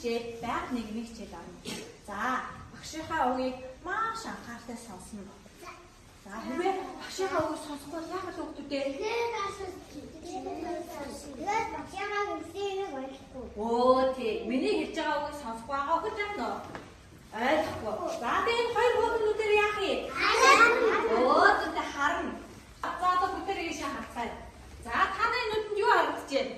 хичээл байг нийгмийн хичээл авна. За багшийнхаа үгийг маш анхааралтай сонсно. За хэрвээ багшийнхаа үгийг сонсохгүй яг л хүүхдүүдээ оо тий миний хэлж байгаа үгийг сонсохгүй байгаа хөөж байна уу? Ойлгохгүй. За тэгээд хоёр хүүхдүүдээр яах юм? Оо зөвхөн харна. За одоо бүгдээрээ ийшээ харцгаая. За таны нүдэнд юу харагдаж байна?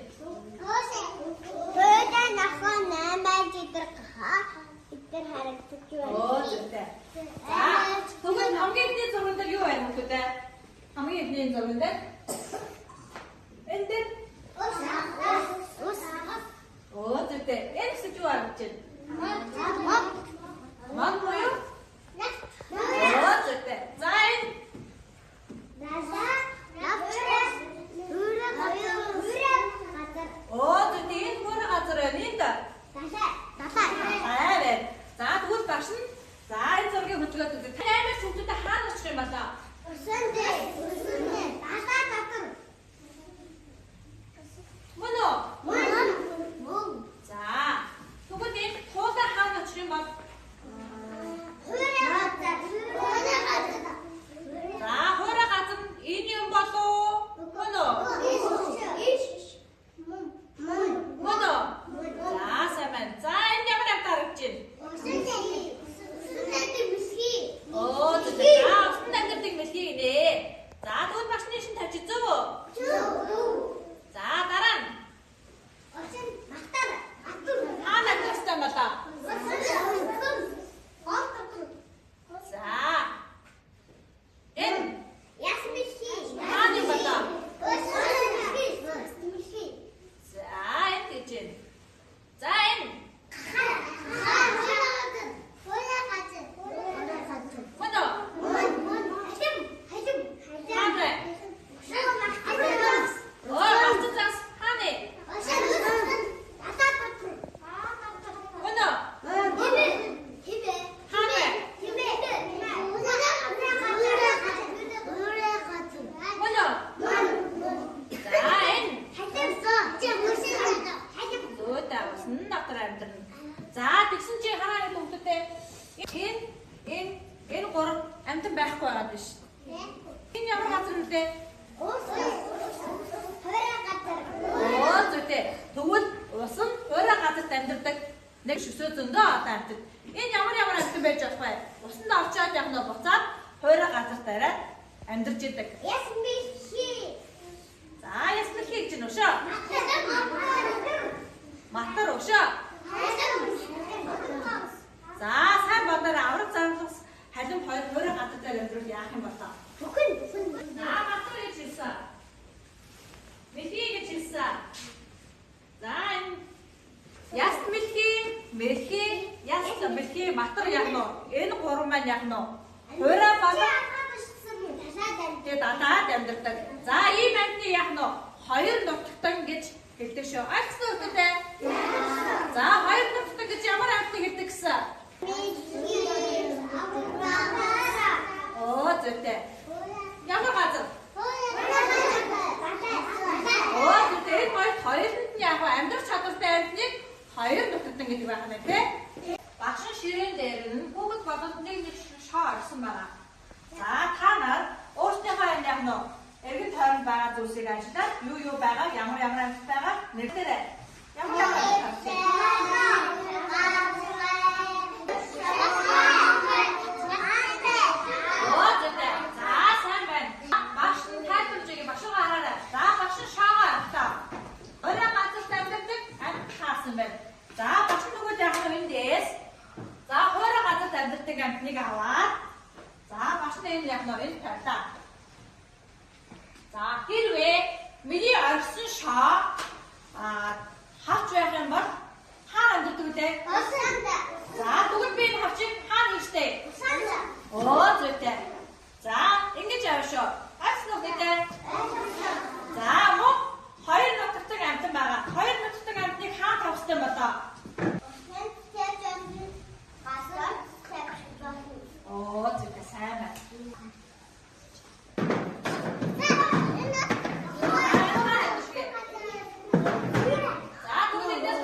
Бөөдөө нахан 8 жидэр идэр харагдаж байна. Оо зөвхөн. За тэгвэл хамгийн ихний зурган дээр юу байна хүүхдээ? Хамгийн ихний зурган дээр энэ дээр Ус. оо зөвхөн. Энэ хэсэг юу харагдаж байна? Ман боё? Oo, зөвхөн. За энэ. Oo, зөвхөн энэ хөрө газар байна энэ да. Аа. За тэгвэл багш нь за энэ зургийг хөтлөөд үзье. Та аймаг хүүхдүүдэд хаана очих юм болоо? Мөн үү? За. Тэгвэл энэ туулаа хаана очих юм бол? За хөрө газар энэ юм болоо? Мөн үү? Мөн үү? За сайн байна. За энэ ямар амт харагдаж байна? Oo зөвхөн. За усан амьдардаг мэлхий гинэ. За тэгвэл багшны шин тавьчих зөв үү? За дараа нь. Хаана тавьсан болоо? За. Энэ хаана болоо? За энэ гэж байна. За энэ. Мөн үү? Хаана? Oo гаццаас хаана? Мөн үү? Хаана? Мөн үү? За энэ. Зөөдөө усан дотор амьдрна. За тэгсэн чи хараа хүүхдүүдээ энэ гурав амтан байхгүй байгаад байна шүү. Энэ ямар газар нөлөө? Oo зөвхөн. Тэгвэл усан хойроо газарт амьдардаг нэг шөсөө зөндөө одоо амьтад. Энэ ямар амтан байж болох вэ? Усанд орчоод яг нөө буцаад хойроо газарт арай амьдарч идэг. За ясмэлхий гэж нөө шөө. Матар өшөө. За сайн бодороо авраг зарлахс халим хойроо газар дээр амьдрал яах юм болоо? Матар гэж хэлсэн. Мэлхий гэж хэлсэн. За энэ яст мэлхий, матар яах нь? Энэ гурван маань яах нь? Хойроо болоо. Тэгээд дадаад амьдардаг. За ийм амьтны яах нь? Хоёр нутагтан гэж хэлдэг шүү. Айцсан үгтэй. За хоёр нутагтан гэж ямар амьтныг хэлдэг гэсэн? Oo зөвхөн. Ямар газар? Oo зөвхөн. Хоёрт нь яг амьдрах чадвартай амьтныг хоёр нутагтан гэдэг байх нь тий. Багшин ширээн дээр нь хүүхэд болоод нэг шоо орсон байна. За та нар өөрсдийнхөө энэ яг нөө эргэн тойронд байгаа зүйлсийг ажиллаад юу байгаа, ямар амьд байгаа нэгдэрээ. Ямар амьд амтныг аваад за багшны энэ яг нөр энэ тавилаа. За хэрвээ миний орсон шоо хавч байх юм бол хаана амьдардаг вэ? Усанд. За тэгвэл би энэ хавчийг хаана хийжтэй? Усанд. Оо зүйтэй. За ингэж авшоо. Айсан уу гэдэг. За мөн хоёр нутагтаг амтан байгаа. Хоёр нутагтаг амтныг хаана тавьсан болоо? Oo зүйтэй сайн байна. За тэгвэл энэ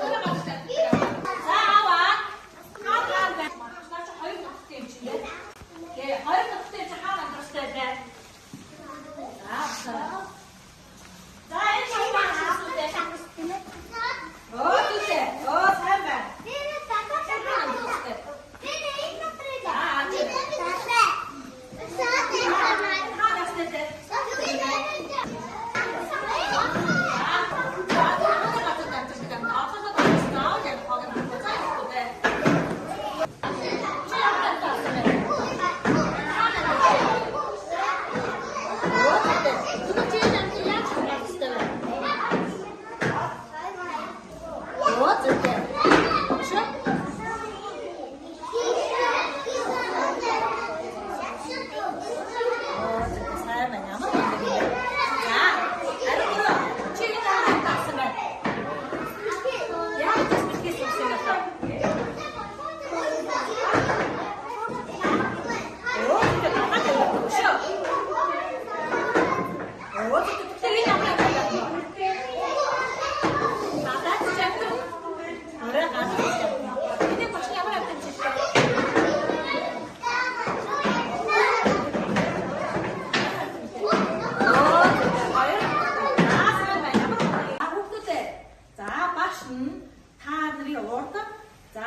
уурдаг. За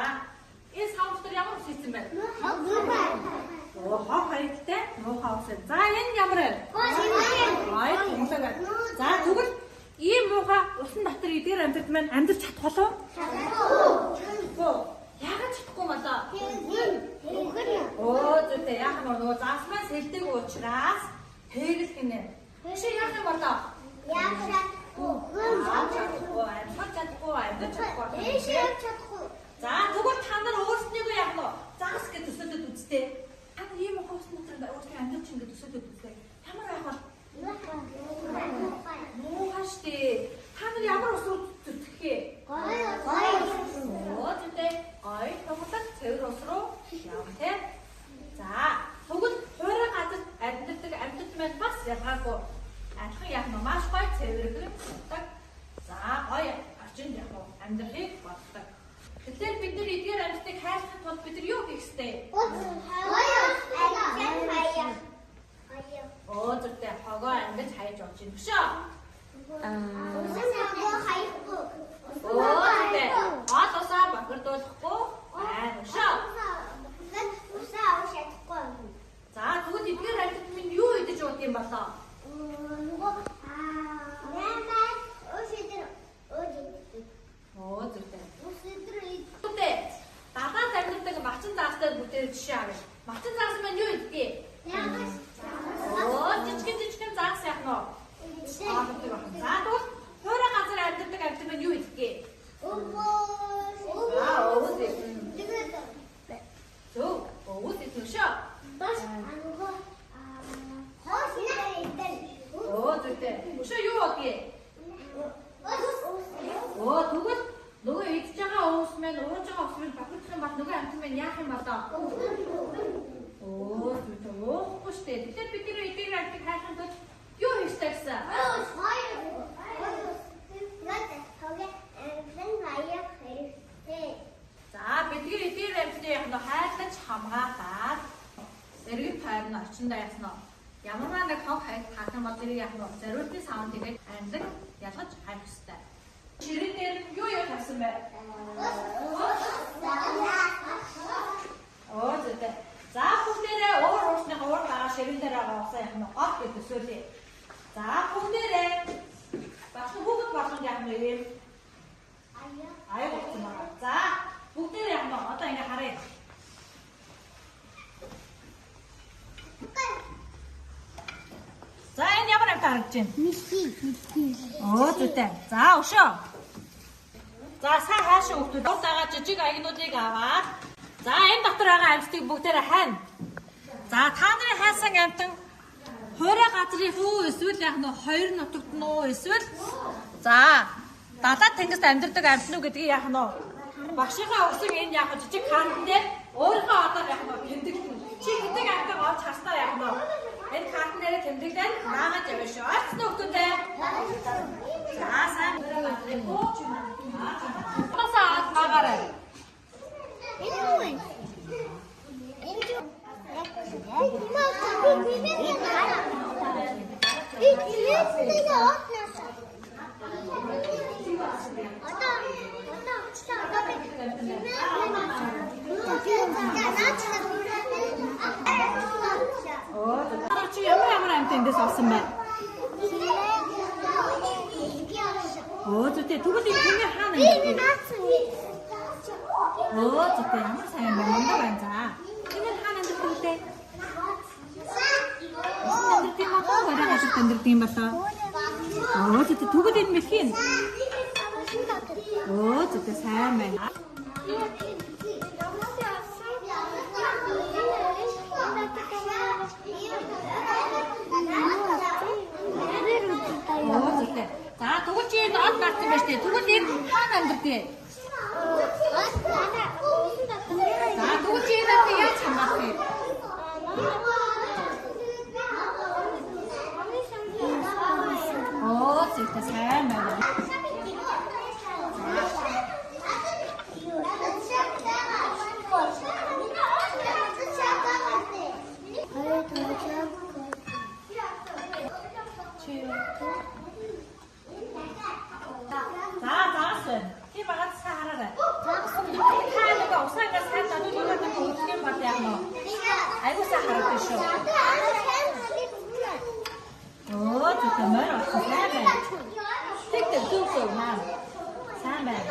энэ савч дээр ямар ус хийсэн бэ? Хоо хайртай муухай ус. За энэ ямар вэ? Гой томлог. За тэгвэл ийм муухай усан дотор эдгээр амьтад маань амьдарч чадах болов? Чадахгүй. Яагаад чадахгүй болоо? Зүйтэй яах юм бол заасмаа сэлдэг учраас тэгэл гинэ. Чи яах юм болоо? Чадахгүй. За тэгвэл та нар өөрснийгөө яах вэ? Загас гэж төсөөлөд үзтээ. Та нар ийм ухаас дотор өөртөө амьдарч ингэ төсөөлөд үзтээ. Ямар байх вэ? Муухай штэ. Та нар ямар ус зүтгэх вэ? Зүйтэй. Гой томлог цэвэр ус руу явах те. За тэгвэл хуурай газар амьдардаг амьтад маань бас ялгаагүй. Адилхан яах нь маш гой цэвэрхэн болдог. За гой орчинд яг амьдрахыг болдог. Тэгэхээр бид нар эдгээр амьтдыг хайрлахын тулд бид нар юу хийх ёстой? Зүйтэй хогоо ангиж хайж явж юм биш үү? Зүйтэй. Гол усаа бохирдуулахгүй байна биш үү? За тэгвэл эдгээр амьтд минь юу идэж уух юм болоо? Зүйтэй. Дагаад амьдардаг мачин заастай бүтээр жишээ авъя. Мачин заас маань юу идэх? Жижигэн заас яах нь вэ? За тэгвэл хуурай газар амьдардаг амьтад маань юу идэх? Өвөс идэх. Зөв, өвөс идэх шүү. Зүйтэй. Өшөө юу болъё? Тэгвэл нөгөө идж байгаа өвс маань ууж байгаа өвс маань бохирдох юм бол нөгөө амьтад маань яах юм болоо? Зүйтэй. Уухгүй штэ. Тэгэхээр бид нэр эдгээр амьтдыг хайхын тулд юу хийх ёстой гэсэн? За бидний эдгээр амьтдыг яг нь хайрлаж хамгаалаад зэрэг тойрно очиндоо яснаа. Ямар нэг хог хайх хаах юм бол зэрэг яг нь зориултын савн тэгээд амьдаг ялгаж хайх ёстой. Ширээ дээр юу тавьсан бэ? Зүйтэй. За бүгдээрээ уур уусны уур дагаа ширээ дээр байгаа усаа яг нь гол гэж төсөөлье. За бүгдээрээ багш хүүхэд болгонд яг нь юм. Аяа болсон байна. За бүгдээрээ яг нь одоо ингэ харъя. За энэ ямар амт харагдаж байна? Зүйтэй. За өшөө. За сайн хаашаа хөвтүүд дагаа жижиг аягнуудыг аваад за энэ дотор байгаа амьтдыг бүгдээрээ хайна. За та нарын хайсан амьтан хуурай газрын хүү эсвэл яг нь хоёр нутагт нь уу эсвэл за далаад тэнгист амьдардаг амьтан уу гэдгийг яах нь вэ? Багшийнхаа өсөг энэ яг жижиг хаантан дээр өөрийнхөө одоо яг нь тэмдэглэн. Чи хэдэг амьтан олж харснаа яг нь энэ хаантан дээр тэмдэглэн наагаад явна шүү. Арцны хөвтүүдээ. За сайн хуурай газрын хүү Агаарай. Энэ юу вэ? Чи ямар амт эндээс авсан бэ? Зүйтэй. Тэгвэл энэ тэмээ хаана юм бэ? Зүйтэй. Ямар сайн юм бэ? Мундаг байна за. Тэмээ хаана амьдардаг вэ? Амьдардаг юм уу? Хуурай газар амьдардаг юм болоо. Зүйтэй. Тэгвэл энэ мэлхийн. Зүйтэй сайн байна. Зүйтэй. За тэгвэл чи энэ од гарсан байж тээ. Тэгвэл энэ хаана амьдардаг? За тэгвэл чи энэ яаж хамгаалах вэ? Зүйтэй сайн байна. За заасан. Чи багц шүү. Оо, төмөр осон сайн байна. Тэг зүг наа. Сайн байна.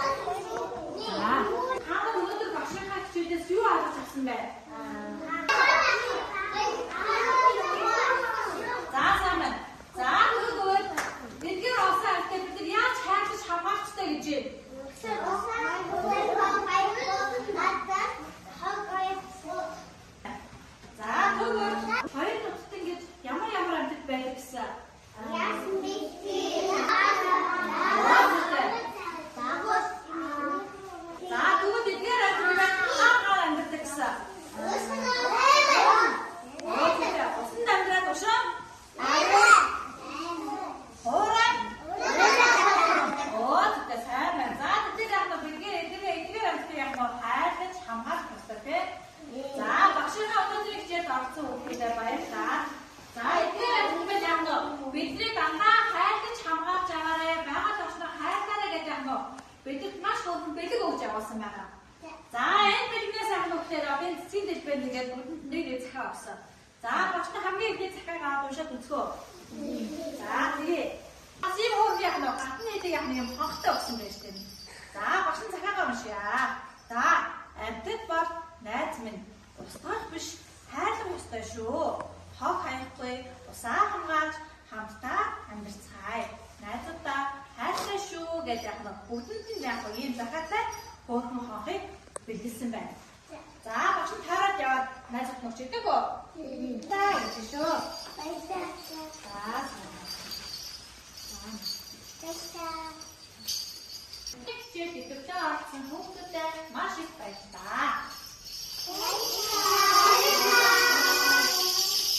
Хаана өнөөдөр багшийнхаа хичээлээс юу авч авсан бэ? За сайн байна. За тэгвэл эдгээр олсон альтай бид нар яаж хайрлаж хамгаалцтай гэж юм? За тэгвэл хоёр нутагт ингэж ямар амьтад байдаг гэсэн? За тэгвэл эдгээр амьтад хаана амьдардаг гэсэн? Усан амьдраад ушаа? Хоорой? Оо, тэгтээ сайн байна. За тэдгээр яг эдгээр амьтад яг хайрлаж хамгаалах хэрэгтэй тийм. За багшийнхаа өнөөдрийн хичээлд орсон хүүхдүүдэд баярлалаа. За эдгээр амьтад яг бидний дандаа хайрлаж хамгаалж аваарай. Байгаль орчноо хайрлаарай гэж яг бидэнд маш хөргөн бэлэг өгч явуулсан байна. За энэ бэлгнээс ахын хүүхдээр энэ цэцгийн дэлбэр нэгээд бүгд нэг захиа авсан. За багшны хамгийн ихний захиаг аваад уншаад үзгөө. За тэгээ. Бас ийм хөрг яг гатны хэдэг яг юм хонхтой өгсөн байж тээ. За багшны захиагаа уншъя. За амьтад бол найз минь устгах биш хайрлах ёстой шүү. Хог хаяхгүй усаа хамгаалж хамтдаа амьдарцгаая. Найзуудаа хайрлаа шүү гэж яг бүгдэнд нь яг ийм захиатай хөөрхөн хонхыг бэлгэлсэн байна. За багш нь таарад яваад найзууд нууч идэг үү? За гэж шүү. Хичээл идэвхтэй орсон хүүхдүүдэд маш их